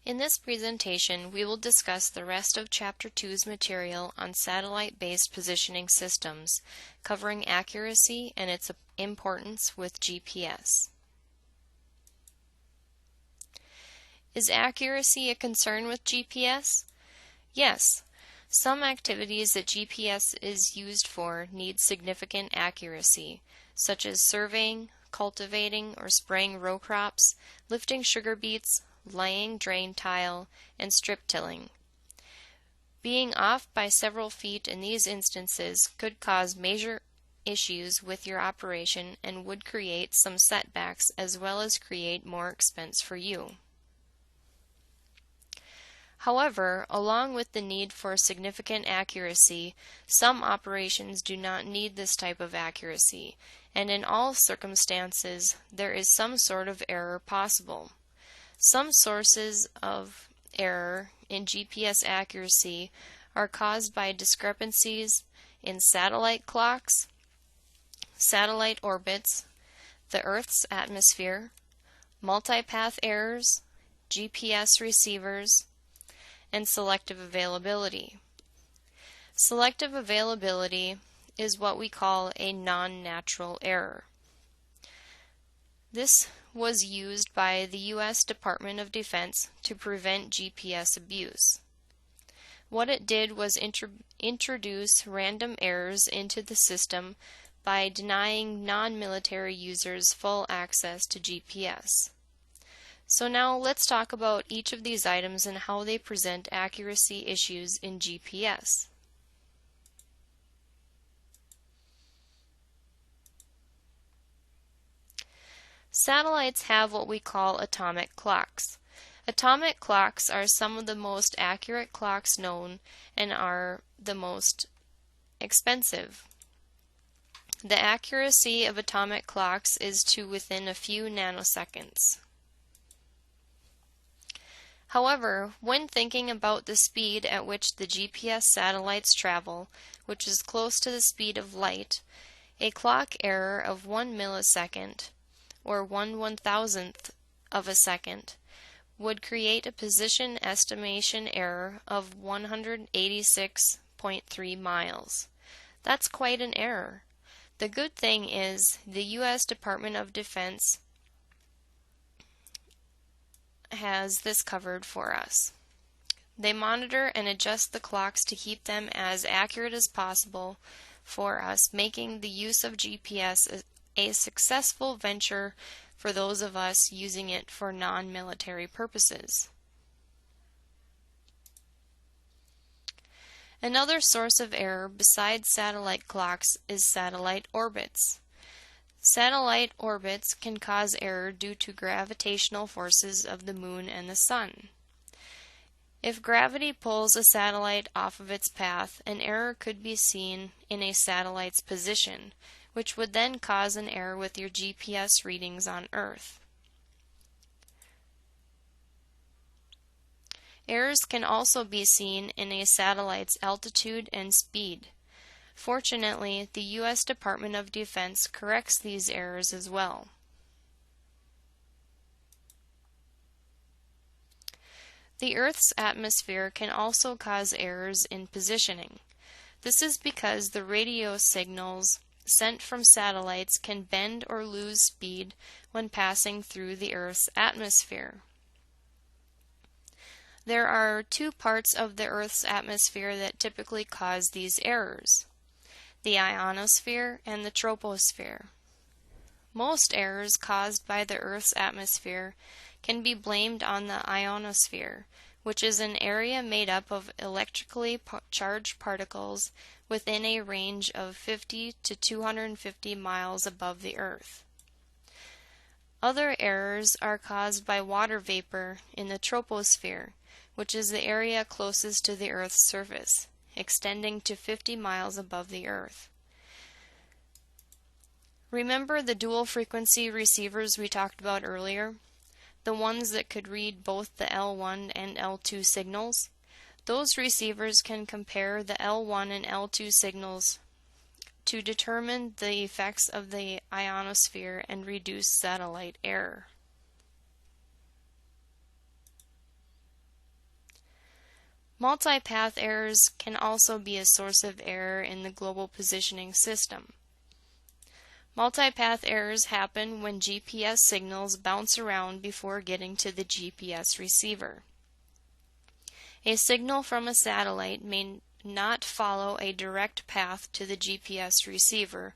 In this presentation, we will discuss the rest of Chapter 2's material on satellite-based positioning systems, covering accuracy and its importance with GPS. Is accuracy a concern with GPS? Yes. Some activities that GPS is used for need significant accuracy, such as surveying, cultivating or spraying row crops, lifting sugar beets, laying drain tile, and strip tilling. Being off by several feet in these instances could cause major issues with your operation and would create some setbacks as well as create more expense for you. However, along with the need for significant accuracy, some operations do not need this type of accuracy, and in all circumstances there is some sort of error possible. Some sources of error in GPS accuracy are caused by discrepancies in satellite clocks, satellite orbits, the Earth's atmosphere, multipath errors, GPS receivers, and selective availability. Selective availability is what we call a non-natural error. This was used by the U.S. Department of Defense to prevent GPS abuse. What it did was introduce random errors into the system by denying non-military users full access to GPS. So now let's talk about each of these items and how they present accuracy issues in GPS. Satellites have what we call atomic clocks. Atomic clocks are some of the most accurate clocks known and are the most expensive. The accuracy of atomic clocks is to within a few nanoseconds. However, when thinking about the speed at which the GPS satellites travel, which is close to the speed of light, a clock error of 1 millisecond, or 1/1000th of a second, would create a position estimation error of 186.3 miles. That's quite an error. The good thing is the U.S. Department of Defense has this covered for us. They monitor and adjust the clocks to keep them as accurate as possible for us, making the use of GPS a successful venture for those of us using it for non-military purposes. Another source of error besides satellite clocks is satellite orbits. Satellite orbits can cause error due to gravitational forces of the moon and the sun. If gravity pulls a satellite off of its path, an error could be seen in a satellite's position, which would then cause an error with your GPS readings on Earth. Errors can also be seen in a satellite's altitude and speed. Fortunately, the U.S. Department of Defense corrects these errors as well. The Earth's atmosphere can also cause errors in positioning. This is because the radio signals sent from satellites can bend or lose speed when passing through the Earth's atmosphere. There are two parts of the Earth's atmosphere that typically cause these errors: the ionosphere and the troposphere. Most errors caused by the Earth's atmosphere can be blamed on the ionosphere, which is an area made up of electrically charged particles within a range of 50 to 250 miles above the Earth. Other errors are caused by water vapor in the troposphere, which is the area closest to the Earth's surface, extending to 50 miles above the Earth. Remember the dual frequency receivers we talked about earlier? The ones that could read both the L1 and L2 signals? Those receivers can compare the L1 and L2 signals to determine the effects of the ionosphere and reduce satellite error. Multipath errors can also be a source of error in the global positioning system. Multipath errors happen when GPS signals bounce around before getting to the GPS receiver. A signal from a satellite may not follow a direct path to the GPS receiver,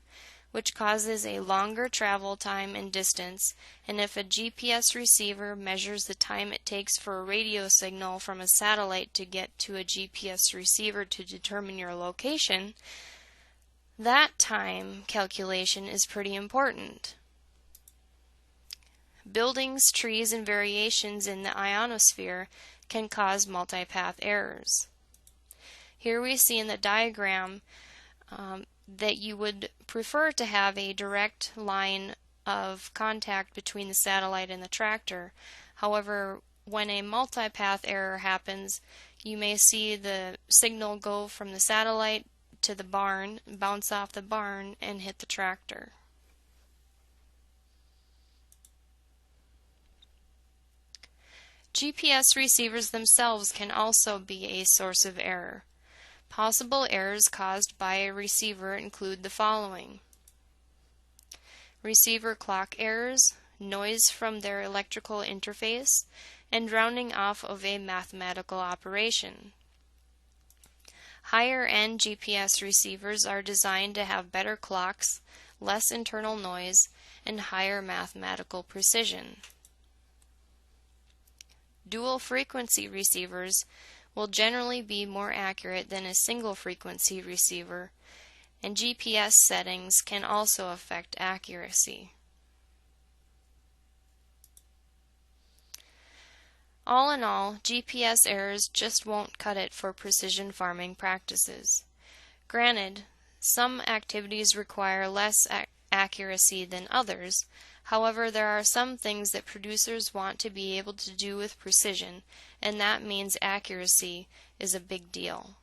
which causes a longer travel time and distance, and if a GPS receiver measures the time it takes for a radio signal from a satellite to get to a GPS receiver to determine your location, that time calculation is pretty important. Buildings, trees, and variations in the ionosphere can cause multipath errors. Here we see in the diagram that you would prefer to have a direct line of contact between the satellite and the tractor. However, when a multipath error happens, you may see the signal go from the satellite to the barn, bounce off the barn, and hit the tractor. GPS receivers themselves can also be a source of error. Possible errors caused by a receiver include the following: receiver clock errors, noise from their electrical interface, and rounding off of a mathematical operation. Higher-end GPS receivers are designed to have better clocks, less internal noise, and higher mathematical precision. Dual-frequency receivers will generally be more accurate than a single-frequency receiver, and GPS settings can also affect accuracy. All in all, GPS errors just won't cut it for precision farming practices. Granted, some activities require less accuracy than others. However, there are some things that producers want to be able to do with precision, and that means accuracy is a big deal.